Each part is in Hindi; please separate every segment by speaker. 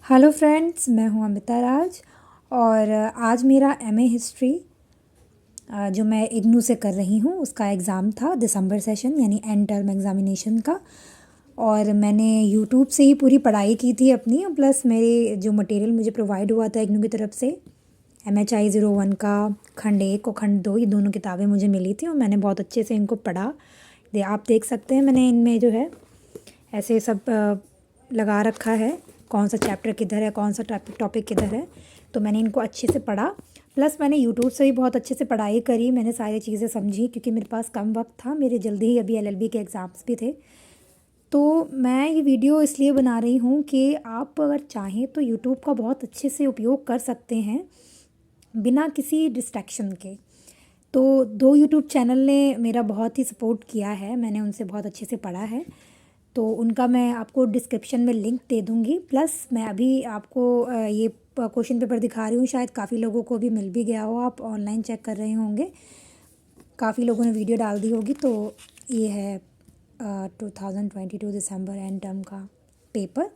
Speaker 1: हेलो फ्रेंड्स, मैं हूं अमिता राज। और आज मेरा एमए हिस्ट्री जो मैं इग्नू से कर रही हूं उसका एग्ज़ाम था, दिसंबर सेशन यानी एंड टर्म एग्ज़ामिनेशन का। और मैंने यूट्यूब से ही पूरी पढ़ाई की थी अपनी, प्लस मेरे जो मटेरियल मुझे प्रोवाइड हुआ था इग्नू की तरफ से MHI 01 का खंड 1 और खंड 2, ये दोनों किताबें मुझे मिली थी और मैंने बहुत अच्छे से इनको पढ़ा। आप देख सकते हैं मैंने इनमें जो है ऐसे सब लगा रखा है, कौन सा चैप्टर किधर है, कौन सा टॉपिक किधर है। तो मैंने इनको अच्छे से पढ़ा, प्लस मैंने यूट्यूब से भी बहुत अच्छे से पढ़ाई करी। मैंने सारी चीज़ें समझी क्योंकि मेरे पास कम वक्त था, मेरे जल्दी ही अभी LLB के एग्ज़ाम्स भी थे। तो मैं ये वीडियो इसलिए बना रही हूँ कि आप अगर चाहें तो यूट्यूब का बहुत अच्छे से उपयोग कर सकते हैं बिना किसी डिस्ट्रैक्शन के। तो 2 यूट्यूब चैनल ने मेरा बहुत ही सपोर्ट किया है, मैंने उनसे बहुत अच्छे से पढ़ा है। तो उनका मैं आपको डिस्क्रिप्शन में लिंक दे दूँगी। प्लस मैं अभी आपको ये क्वेश्चन पेपर दिखा रही हूँ, शायद काफ़ी लोगों को भी मिल भी गया हो, आप ऑनलाइन चेक कर रहे होंगे, काफ़ी लोगों ने वीडियो डाल दी होगी। तो ये है 2022 दिसंबर एंड टर्म का पेपर।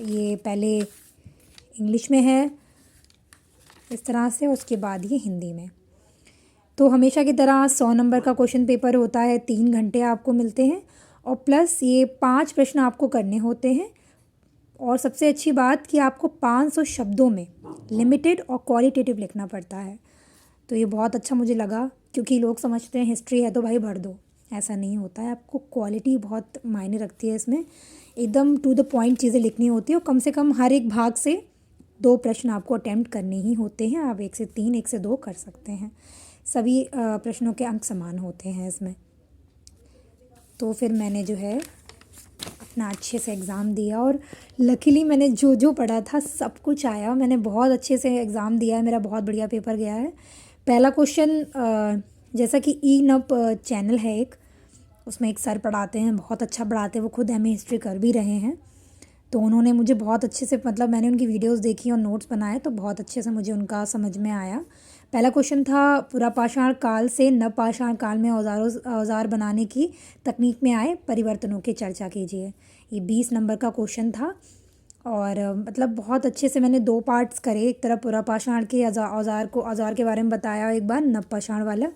Speaker 1: ये पहले इंग्लिश में है इस तरह से, उसके बाद ये हिंदी में। तो हमेशा की तरह 100 नंबर का क्वेश्चन पेपर होता है, 3 घंटे आपको मिलते हैं और प्लस ये 5 प्रश्न आपको करने होते हैं। और सबसे अच्छी बात कि आपको 500 शब्दों में लिमिटेड और क्वालिटेटिव लिखना पड़ता है। तो ये बहुत अच्छा मुझे लगा, क्योंकि लोग समझते हैं हिस्ट्री है तो भाई भर दो, ऐसा नहीं होता है। आपको क्वालिटी बहुत मायने रखती है इसमें, एकदम टू द पॉइंट चीज़ें लिखनी होती है और कम से कम हर एक भाग से 2 प्रश्न आपको अटेम्प्ट करने ही होते हैं। आप 1 से 3, 1 से 2 कर सकते हैं। सभी प्रश्नों के अंक समान होते हैं इसमें। तो फिर मैंने जो है अपना अच्छे से एग्ज़ाम दिया और लकीली मैंने जो जो पढ़ा था सब कुछ आया। मैंने बहुत अच्छे से एग्ज़ाम दिया है, मेरा बहुत बढ़िया पेपर गया है। पहला क्वेश्चन, जैसा कि ई नप चैनल है एक, उसमें एक सर पढ़ाते हैं, बहुत अच्छा पढ़ाते हैं, वो खुद एमए हिस्ट्री कर भी रहे हैं। तो उन्होंने मुझे बहुत अच्छे से, मतलब मैंने उनकी वीडियोस देखी और नोट्स बनाए तो बहुत अच्छे से मुझे उनका समझ में आया। पहला क्वेश्चन था, पुरापाषाण काल से नवपाषाण काल में औजार बनाने की तकनीक में आए परिवर्तनों की चर्चा कीजिए। ये 20 नंबर का क्वेश्चन था। और मतलब बहुत अच्छे से मैंने 2 पार्ट्स करे, एक तरफ पुरापाषाण के औजार के बारे में बताया, एक बार नवपाषाण वाला।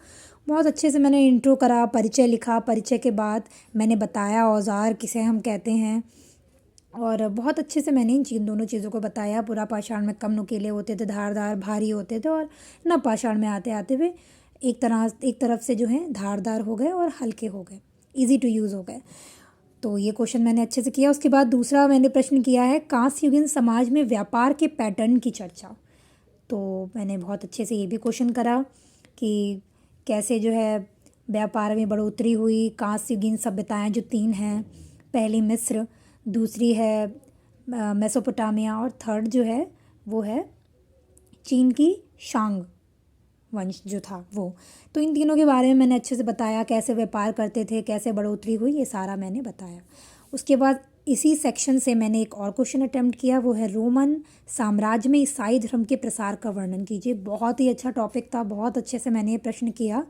Speaker 1: बहुत अच्छे से मैंने इंट्रो करा, परिचय लिखा, परिचय के बाद मैंने बताया औजार किसे हम कहते हैं। और बहुत अच्छे से मैंने इन दोनों चीज़ों को बताया। पुरापाषाण में कम नुकीले होते थे, धारदार भारी होते थे, और नवपाषाण में आते आते हुए एक तरफ से जो है धारदार हो गए और हल्के हो गए, इजी टू यूज़ हो गए। तो ये क्वेश्चन मैंने अच्छे से किया। उसके बाद दूसरा मैंने प्रश्न किया है, कांस्य युगीन समाज में व्यापार के पैटर्न की चर्चा। तो मैंने बहुत अच्छे से ये भी क्वेश्चन करा कि कैसे जो है व्यापार में बढ़ोतरी हुई। कांस्य युगीन सभ्यताएँ जो 3 हैं, पहली मिस्र, दूसरी है मेसोपोटामिया, और थर्ड जो है वो है चीन की शांग वंश जो था वो। तो इन तीनों के बारे में मैंने अच्छे से बताया, कैसे व्यापार करते थे, कैसे बढ़ोतरी हुई, ये सारा मैंने बताया। उसके बाद इसी सेक्शन से मैंने एक और क्वेश्चन अटेम्प्ट किया, वो है रोमन साम्राज्य में ईसाई धर्म के प्रसार का वर्णन कीजिए। बहुत ही अच्छा टॉपिक था, बहुत अच्छे से मैंने ये प्रश्न किया।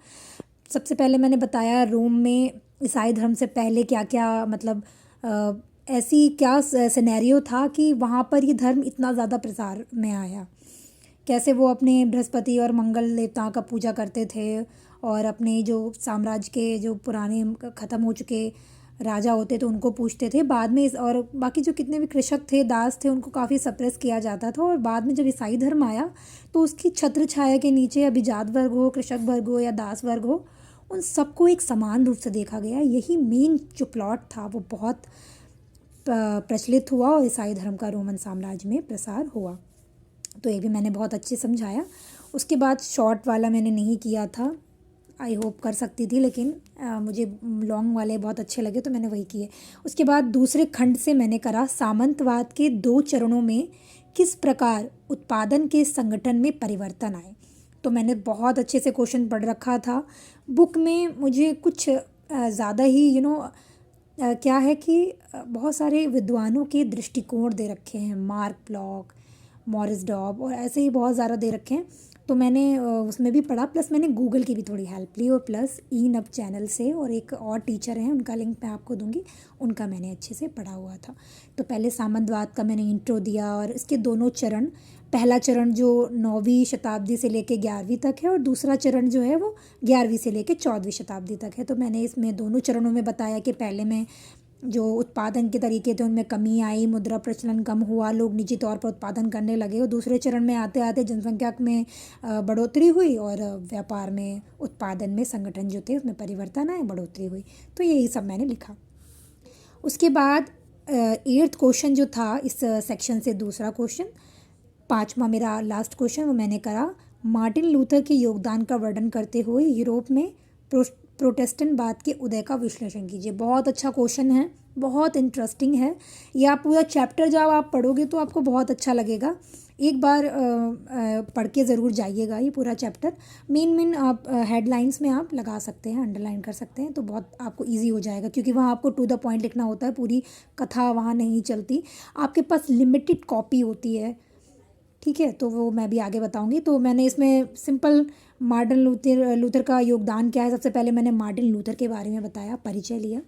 Speaker 1: सबसे पहले मैंने बताया रोम में ईसाई धर्म से पहले क्या क्या, मतलब ऐसी क्या सिनेरियो था कि वहाँ पर ये धर्म इतना ज़्यादा प्रसार में आया। कैसे वो अपने बृहस्पति और मंगल देवताओं का पूजा करते थे, और अपने जो साम्राज्य के जो पुराने ख़त्म हो चुके राजा होते थे उनको पूछते थे। बाद में और बाकी जो कितने भी कृषक थे, दास थे, उनको काफ़ी सप्रेस किया जाता था। और बाद में जब ईसाई धर्म आया तो उसकी छत्र छाया के नीचे अभिजात वर्ग हो, कृषक वर्ग हो या दास वर्ग हो, उन सबको एक समान रूप से देखा गया। यही मेन जो प्लॉट था वो बहुत प्रचलित हुआ और ईसाई धर्म का रोमन साम्राज्य में प्रसार हुआ। तो ये भी मैंने बहुत अच्छे समझाया। उसके बाद शॉर्ट वाला मैंने नहीं किया था, आई होप कर सकती थी, लेकिन मुझे लॉन्ग वाले बहुत अच्छे लगे तो मैंने वही किए। उसके बाद दूसरे खंड से मैंने करा, सामंतवाद के 2 चरणों में किस प्रकार उत्पादन के संगठन में परिवर्तन आए। तो मैंने बहुत अच्छे से क्वेश्चन पढ़ रखा था। बुक में मुझे कुछ ज़्यादा ही क्या है कि बहुत सारे विद्वानों के दृष्टिकोण दे रखे हैं, मार्क ब्लॉक, मॉरिस डॉब और ऐसे ही बहुत ज़्यादा दे रखे हैं। तो मैंने उसमें भी पढ़ा, प्लस मैंने गूगल की भी थोड़ी हेल्प ली, और प्लस ईनब चैनल से, और एक और टीचर हैं उनका लिंक मैं आपको दूंगी, उनका मैंने अच्छे से पढ़ा हुआ था। तो पहले सामंतवाद का मैंने इंट्रो दिया, और इसके दोनों चरण, पहला चरण जो 9वीं शताब्दी से लेके 11वीं तक है, और दूसरा चरण जो है वो 11वीं से लेके 14वीं शताब्दी तक है। तो मैंने इसमें दोनों चरणों में बताया कि पहले में जो उत्पादन के तरीके थे उनमें कमी आई, मुद्रा प्रचलन कम हुआ, लोग निजी तौर पर उत्पादन करने लगे, और दूसरे चरण में आते आते जनसंख्या में बढ़ोतरी हुई, और व्यापार में, उत्पादन में, संगठन जो थे उसमें परिवर्तन आए, बढ़ोतरी हुई। तो यही सब मैंने लिखा। उसके बाद 8th क्वेश्चन जो था इस सेक्शन से, दूसरा क्वेश्चन, 5वां मेरा लास्ट क्वेश्चन, वो मैंने करा मार्टिन लूथर के योगदान का वर्णन करते हुए यूरोप में प्रोटेस्टेंटवाद के उदय का विश्लेषण कीजिए। बहुत अच्छा क्वेश्चन है, बहुत इंटरेस्टिंग है। ये आप पूरा चैप्टर जब आप पढ़ोगे तो आपको बहुत अच्छा लगेगा। एक बार पढ़ के ज़रूर जाइएगा ये पूरा चैप्टर। मेन आप हेडलाइंस में आप लगा सकते हैं, अंडरलाइन कर सकते हैं, तो बहुत आपको इजी हो जाएगा, क्योंकि वहाँ आपको टू द पॉइंट लिखना होता है, पूरी कथा वहाँ नहीं चलती। आपके पास लिमिटेड कॉपी होती है, ठीक है, तो वो मैं भी आगे बताऊंगी। तो मैंने इसमें सिंपल मार्टिन लूथर का योगदान क्या है, सबसे पहले मैंने मार्टिन लूथर के बारे में बताया, परिचय लिया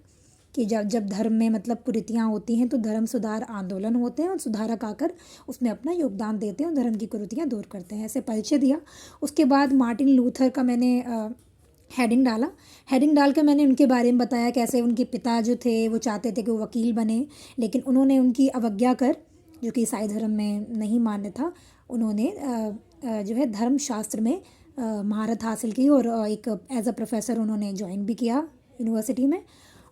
Speaker 1: कि जब जब धर्म में मतलब कुरीतियाँ होती हैं तो धर्म सुधार आंदोलन होते हैं, और सुधारक आकर उसमें अपना योगदान देते हैं और धर्म की कुरीतियाँ दूर करते हैं, ऐसे परिचय दिया। उसके बाद मार्टिन लूथर का मैंने हेडिंग डाला। हेडिंग डाल कर मैंने उनके बारे में बताया कैसे उनके पिता जो थे वो चाहते थे कि वो वकील बने, लेकिन उन्होंने उनकी अवज्ञा कर, जो कि ईसाई धर्म में नहीं मान्य था, उन्होंने जो है धर्मशास्त्र में महारत हासिल की, और एक एज अ प्रोफेसर उन्होंने ज्वाइन भी किया यूनिवर्सिटी में,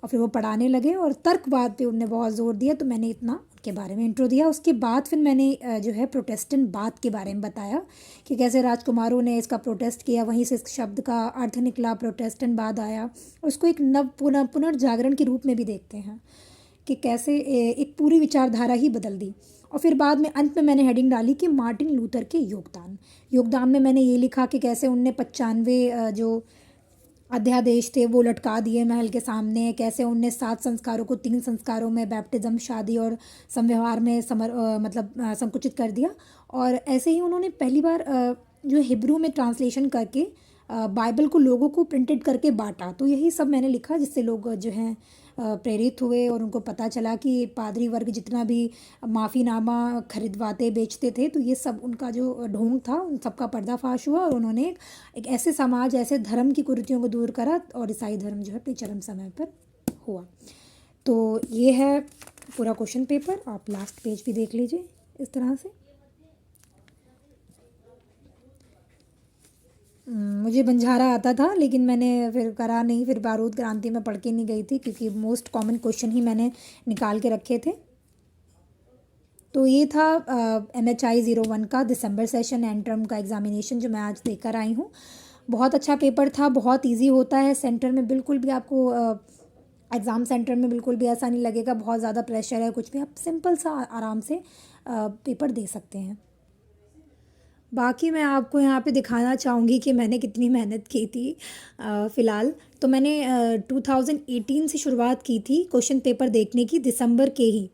Speaker 1: और फिर वो पढ़ाने लगे, और तर्कवाद पे उन्होंने बहुत ज़ोर दिया। तो मैंने इतना उनके बारे में इंट्रो दिया। उसके बाद फिर मैंने जो है प्रोटेस्टेंट बात के बारे में बताया कि कैसे राजकुमारों ने इसका प्रोटेस्ट किया, वहीं से इस शब्द का अर्थ निकला, प्रोटेस्टेंट बाद आया। उसको एक नव पुनर्जागरण के रूप में भी देखते हैं कि कैसे एक पूरी विचारधारा ही बदल दी। और फिर बाद में अंत में मैंने हेडिंग डाली कि मार्टिन लूथर के योगदान में मैंने ये लिखा कि कैसे उनने 95 जो अध्यादेश थे वो लटका दिए महल के सामने, कैसे उनने 7 संस्कारों को 3 संस्कारों में, बैप्टिज्म, शादी और समव्यवहार में संकुचित कर दिया। और ऐसे ही उन्होंने पहली बार जो हिब्रू में ट्रांसलेशन करके बाइबल को लोगों को प्रिंटेड करके बांटा। तो यही सब मैंने लिखा, जिससे लोग जो हैं प्रेरित हुए, और उनको पता चला कि पादरी वर्ग जितना भी माफ़ीनामा खरीदवाते बेचते थे, तो ये सब उनका जो ढोंग था उन सबका पर्दाफाश हुआ, और उन्होंने एक ऐसे समाज, ऐसे धर्म की कुरीतियों को दूर करा, और ईसाई धर्म जो है अपने चरम समय पर हुआ। तो ये है पूरा क्वेश्चन पेपर। आप लास्ट पेज भी देख लीजिए इस तरह से। मुझे बंजारा आता था, लेकिन मैंने फिर करा नहीं, फिर बारूद क्रांति में पढ़ के नहीं गई थी, क्योंकि मोस्ट कॉमन क्वेश्चन ही मैंने निकाल के रखे थे। तो ये था MHI 01 का दिसंबर सेशन एंड टर्म का एग्जामिनेशन जो मैं आज देकर आई हूँ। बहुत अच्छा पेपर था, बहुत इजी होता है। सेंटर में बिल्कुल भी आपको एग्ज़ाम सेंटर में बिल्कुल भी ऐसा नहीं लगेगा बहुत ज़्यादा प्रेशर है कुछ भी, आप सिंपल सा आराम से पेपर दे सकते हैं। बाकी मैं आपको यहाँ पे दिखाना चाहूँगी कि मैंने कितनी मेहनत की थी। फ़िलहाल तो मैंने 2018 से शुरुआत की थी क्वेश्चन पेपर देखने की, दिसंबर के ही।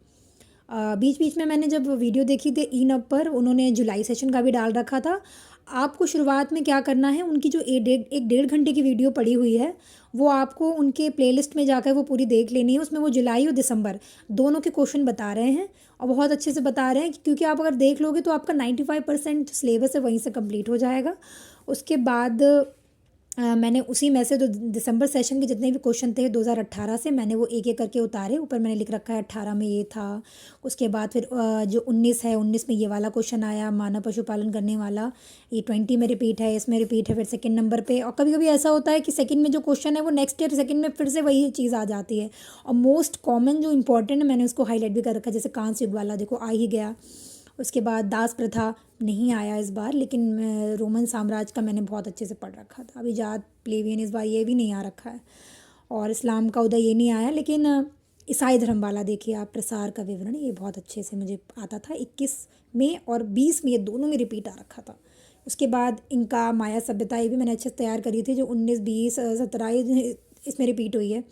Speaker 1: बीच बीच में मैंने जब वीडियो देखी थी ईनब पर, उन्होंने जुलाई सेशन का भी डाल रखा था। आपको शुरुआत में क्या करना है, उनकी जो एक डेढ़ घंटे की वीडियो पड़ी हुई है वो आपको उनके प्लेलिस्ट में जाकर वो पूरी देख लेनी है। उसमें वो जुलाई और दिसंबर दोनों के क्वेश्चन बता रहे हैं, और बहुत अच्छे से बता रहे हैं, क्योंकि आप अगर देख लोगे तो आपका 95% सिलेबस है वहीं से कंप्लीट हो जाएगा। उसके बाद मैंने उसी में से जो दिसंबर सेशन के जितने भी क्वेश्चन थे 2018 से, मैंने वो एक एक करके उतारे। ऊपर मैंने लिख रखा है 18 में ये था। उसके बाद फिर जो 19 है, 19 में ये वाला क्वेश्चन आया, मानव पशुपालन करने वाला। ये 20 में रिपीट है, इसमें रिपीट है फिर सेकंड नंबर पे। और कभी कभी ऐसा होता है कि सेकंड में जो क्वेश्चन है वो नेक्स्ट ईयर सेकंड में फिर से वही चीज़ आ जाती है। और मोस्ट कॉमन जो इंपॉर्टेंट है मैंने उसको हाईलाइट भी कर रखा है, जैसे कांस्य युग वाला देखो आ ही गया। उसके बाद दास प्रथा नहीं आया इस बार, लेकिन रोमन साम्राज्य का मैंने बहुत अच्छे से पढ़ रखा था। अभी जात प्लेवियन इस बार ये भी नहीं आ रखा है, और इस्लाम का उदय ये नहीं आया, लेकिन ईसाई धर्म वाला देखिए आप, प्रसार का विवरण, ये बहुत अच्छे से मुझे आता था। 21 में और 20 में ये दोनों में रिपीट आ रखा था। उसके बाद इनका माया सभ्यता ये भी मैंने अच्छे से तैयार करी थी, जो 19, 20, 17 इसमें रिपीट हुई है।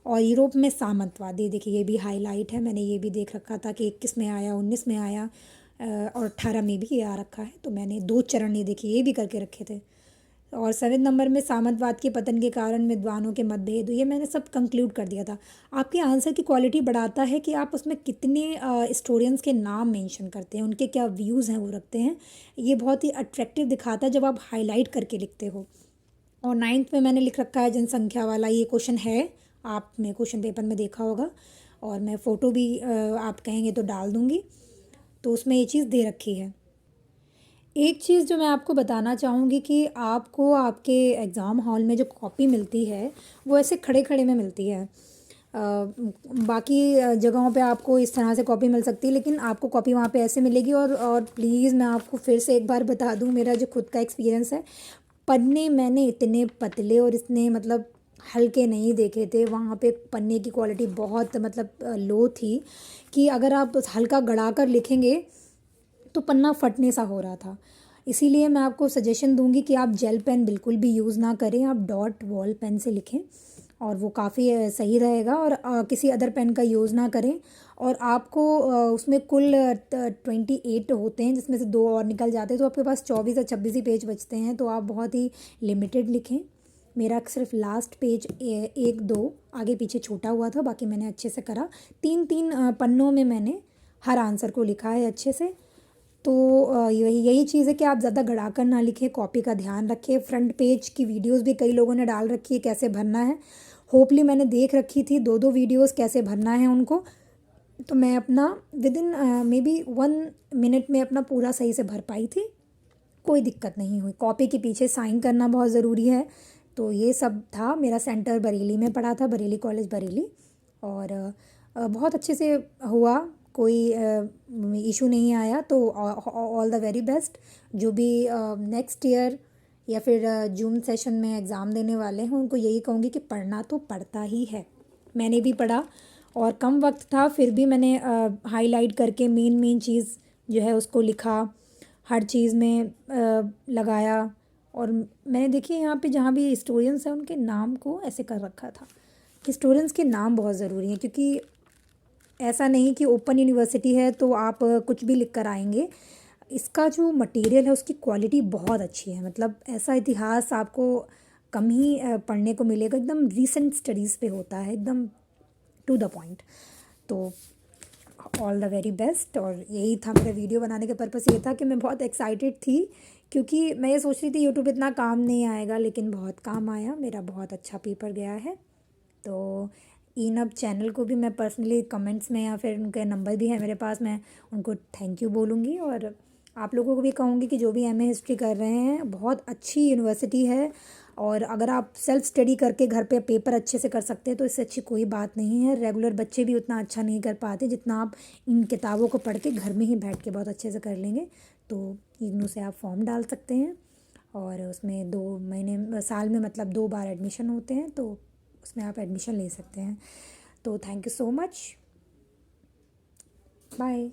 Speaker 1: और यूरोप में सामंतवाद, ये देखिए ये भी हाईलाइट है, मैंने ये भी देख रखा था कि 21 में आया, 19 में आया, और 18 में भी ये आ रखा है। तो मैंने 2 चरण ये देखिए ये भी करके रखे थे। और 7 नंबर में सामंतवाद के पतन के कारण विद्वानों के मतभेद, ये मैंने सब कंक्लूड कर दिया था। आपके आंसर की क्वालिटी बढ़ाता है कि आप उसमें कितने हिस्टोरियंस के नाम मेंशन करते हैं, उनके क्या व्यूज़ हैं वो रखते हैं। ये बहुत ही अट्रैक्टिव दिखाता है जब आप हाईलाइट करके लिखते हो। और 9th में मैंने लिख रखा है जनसंख्या वाला, ये क्वेश्चन है, आपने क्वेश्चन पेपर में देखा होगा। और मैं फ़ोटो भी आप कहेंगे तो डाल दूँगी। तो उसमें ये चीज़ दे रखी है। एक चीज़ जो मैं आपको बताना चाहूँगी कि आपको आपके एग्ज़ाम हॉल में जो कॉपी मिलती है वो ऐसे खड़े खड़े में मिलती है। बाकी जगहों पे आपको इस तरह से कॉपी मिल सकती है, लेकिन आपको कॉपी वहाँ पे ऐसे मिलेगी। और प्लीज़ मैं आपको फिर से एक बार बता दूँ, मेरा जो खुद का एक्सपीरियंस है, पन्ने मैंने इतने पतले और इतने मतलब हल्के नहीं देखे थे। वहाँ पे पन्ने की क्वालिटी बहुत मतलब लो थी कि अगर आप हल्का गड़ा कर लिखेंगे तो पन्ना फटने सा हो रहा था। इसीलिए मैं आपको सजेशन दूंगी कि आप जेल पेन बिल्कुल भी यूज़ ना करें, आप डॉट वॉल पेन से लिखें और वो काफ़ी सही रहेगा। और किसी अदर पेन का यूज़ ना करें। और आपको उसमें कुल 28 होते हैं, जिसमें से 2 और निकल जाते हैं, तो आपके पास 24 या 26 ही पेज बचते हैं। तो आप बहुत ही लिमिटेड लिखें। मेरा सिर्फ लास्ट पेज 1-2 आगे पीछे छूटा हुआ था, बाकी मैंने अच्छे से करा। 3-3 पन्नों में मैंने हर आंसर को लिखा है अच्छे से। तो यही यही चीज़ है कि आप ज़्यादा गड़ा कर ना लिखें, कॉपी का ध्यान रखें। फ्रंट पेज की वीडियोस भी कई लोगों ने डाल रखी है कैसे भरना है। होपली मैंने देख रखी थी 2-2 वीडियोस कैसे भरना है उनको। तो मैं अपना विदिन मे बी 1 मिनट में अपना पूरा सही से भर पाई थी, कोई दिक्कत नहीं हुई। कॉपी के पीछे साइन करना बहुत ज़रूरी है। तो ये सब था। मेरा सेंटर बरेली में पड़ा था, बरेली कॉलेज बरेली। और बहुत अच्छे से हुआ, कोई इशू नहीं आया। तो ऑल द वेरी बेस्ट जो भी नेक्स्ट ईयर या फिर जून सेशन में एग्ज़ाम देने वाले हैं, उनको यही कहूँगी कि पढ़ना तो पड़ता ही है। मैंने भी पढ़ा और कम वक्त था, फिर भी मैंने हाईलाइट करके मेन मेन चीज़ जो है उसको लिखा, हर चीज़ में लगाया। और मैंने देखिए यहाँ पे जहाँ भी हिस्टोरियंस हैं उनके नाम को ऐसे कर रखा था। हिस्टोरियंस के नाम बहुत ज़रूरी हैं, क्योंकि ऐसा नहीं कि ओपन यूनिवर्सिटी है तो आप कुछ भी लिख कर आएंगे। इसका जो मटेरियल है उसकी क्वालिटी बहुत अच्छी है। मतलब ऐसा इतिहास आपको कम ही पढ़ने को मिलेगा, एकदम रीसेंट स्टडीज़ पे होता है, एकदम टू द पॉइंट। तो ऑल द वेरी बेस्ट। और यही था मेरा वीडियो बनाने का पर्पस, ये था कि मैं बहुत एक्साइटेड थी, क्योंकि मैं ये सोच रही थी यूट्यूब इतना काम नहीं आएगा, लेकिन बहुत काम आया, मेरा बहुत अच्छा पेपर गया है। तो इनअप चैनल को भी मैं पर्सनली कमेंट्स में, या फिर उनके नंबर भी है मेरे पास, मैं उनको थैंक यू बोलूँगी। और आप लोगों को भी कहूँगी कि जो भी एमए हिस्ट्री कर रहे हैं, बहुत अच्छी यूनिवर्सिटी है। और अगर आप सेल्फ स्टडी करके घर पे पेपर अच्छे से कर सकते हैं तो इससे अच्छी कोई बात नहीं है। रेगुलर बच्चे भी उतना अच्छा नहीं कर पाते जितना आप इन किताबों को पढ़ के घर में ही बैठ के बहुत अच्छे से कर लेंगे। तो इग्नू से आप फॉर्म डाल सकते हैं और उसमें 2 महीने साल में मतलब 2 बार एडमिशन होते हैं, तो उसमें आप एडमिशन ले सकते हैं। तो thank you so much, bye.